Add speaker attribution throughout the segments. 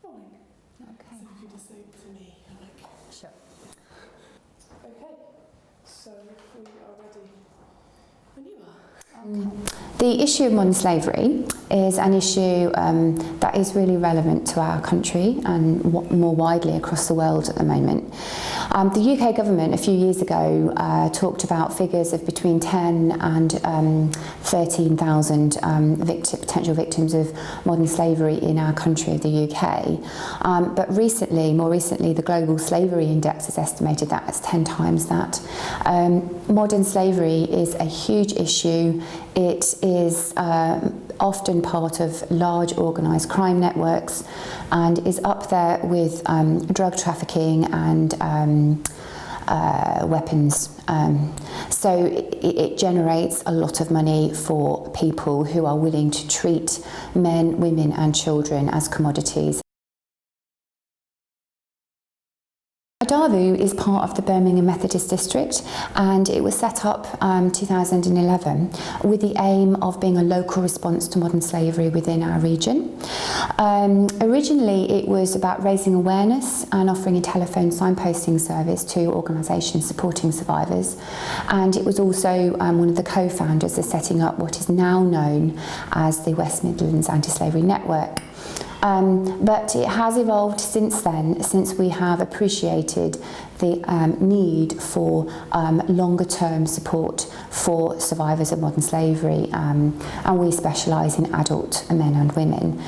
Speaker 1: Okay.
Speaker 2: So if you just say to me, like...
Speaker 1: Sure.
Speaker 2: Okay, so we are ready when you are.
Speaker 1: The issue of modern slavery is an issue that is really relevant to our country and more widely across the world at the moment. The UK government a few years ago talked about figures of between 10 and 13,000 potential victims of modern slavery in our country of the UK. But more recently, the Global Slavery Index has estimated that as 10 times that. Modern slavery is a huge issue. It is often part of large organised crime networks and is up there with drug trafficking and weapons. So it generates a lot of money for people who are willing to treat men, women and children as commodities. Adavu is part of the Birmingham Methodist District, and it was set up 2011 with the aim of being a local response to modern slavery within our region. Originally it was about raising awareness and offering a telephone signposting service to organisations supporting survivors, and it was also one of the co-founders of setting up what is now known as the West Midlands Anti-Slavery Network. But it has evolved since then, since we have appreciated the need for longer term support for survivors of modern slavery, and we specialise in adult men and women.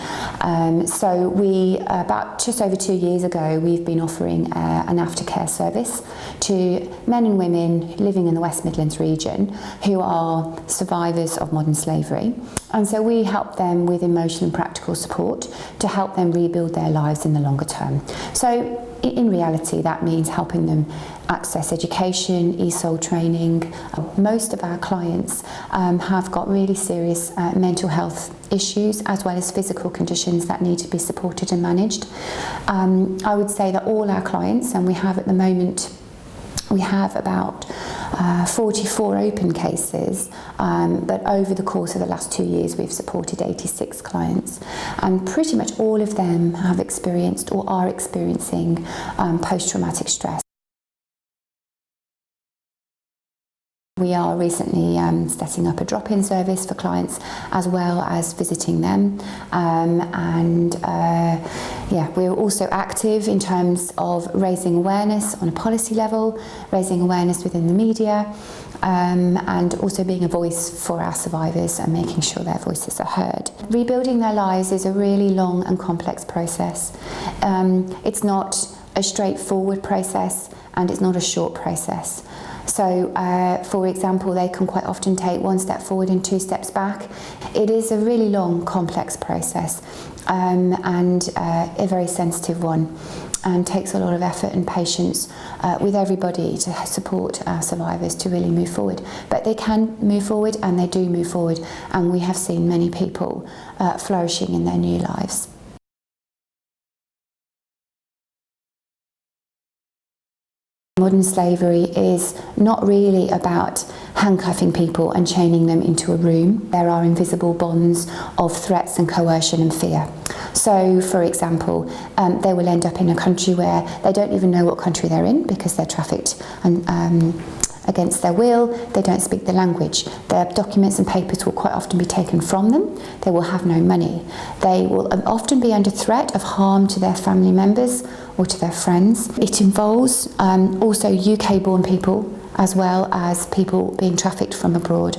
Speaker 1: So we, about just over 2 years ago, we've been offering an aftercare service to men and women living in the West Midlands region who are survivors of modern slavery. And so we help them with emotional and practical support to help them rebuild their lives in the longer term. So in reality, that means helping them access education, ESOL training. Most of our clients have got really serious mental health issues as well as physical conditions that need to be supported and managed. I would say that all our clients, and we have at the moment, we have about 44 open cases, but over the course of the last 2 years we've supported 86 clients, and pretty much all of them have experienced or are experiencing post-traumatic stress. We are recently setting up a drop-in service for clients as well as visiting them, yeah, we're also active in terms of raising awareness on a policy level, raising awareness within the media, and also being a voice for our survivors and making sure their voices are heard. Rebuilding their lives is a really long and complex process. It's not a straightforward process and it's not a short process. So, for example, they can quite often take 1 step forward and 2 steps back. It is a really long, complex process, and a very sensitive one, and takes a lot of effort and patience with everybody to support our survivors to really move forward. But they can move forward, and they do move forward, and we have seen many people flourishing in their new lives. Modern slavery is not really about handcuffing people and chaining them into a room. There are invisible bonds of threats and coercion and fear. So, for example, they will end up in a country where they don't even know what country they're in because they're trafficked and against their will. They don't speak the language. Their documents and papers will quite often be taken from them. They will have no money. They will often be under threat of harm to their family members or to their friends. It involves also UK-born people as well as people being trafficked from abroad,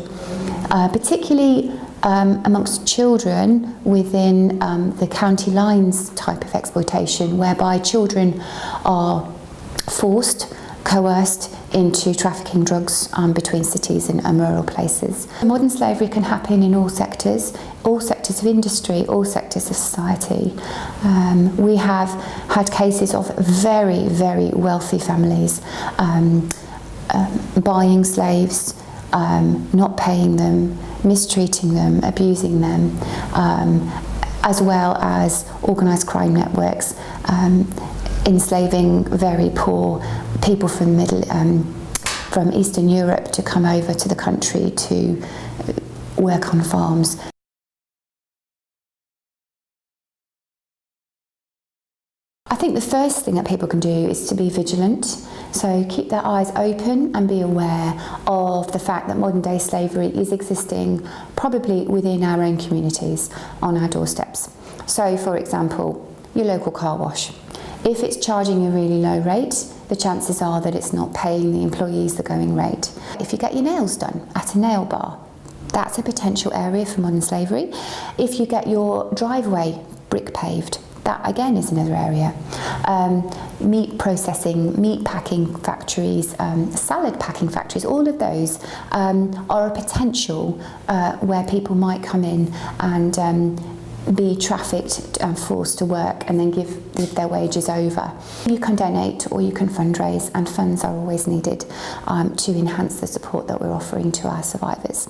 Speaker 1: particularly amongst children within the county lines type of exploitation, whereby children are forced, coerced into trafficking drugs between cities and rural places. Modern slavery can happen in all sectors of industry, all sectors of society. We have had cases of very, very wealthy families buying slaves, not paying them, mistreating them, abusing them, as well as organised crime networks enslaving very poor people from Eastern Europe to come over to the country to work on farms. I think the first thing that people can do is to be vigilant. So keep their eyes open and be aware of the fact that modern day slavery is existing probably within our own communities, on our doorsteps. So for example, your local car wash. If it's charging a really low rate, the chances are that it's not paying the employees the going rate. If you get your nails done at a nail bar, that's a potential area for modern slavery. If you get your driveway brick paved, that again is another area. Meat processing, meat packing factories, salad packing factories, all of those are a potential where people might come in and be trafficked and forced to work and then give their wages over. You can donate or you can fundraise, and funds are always needed to enhance the support that we're offering to our survivors.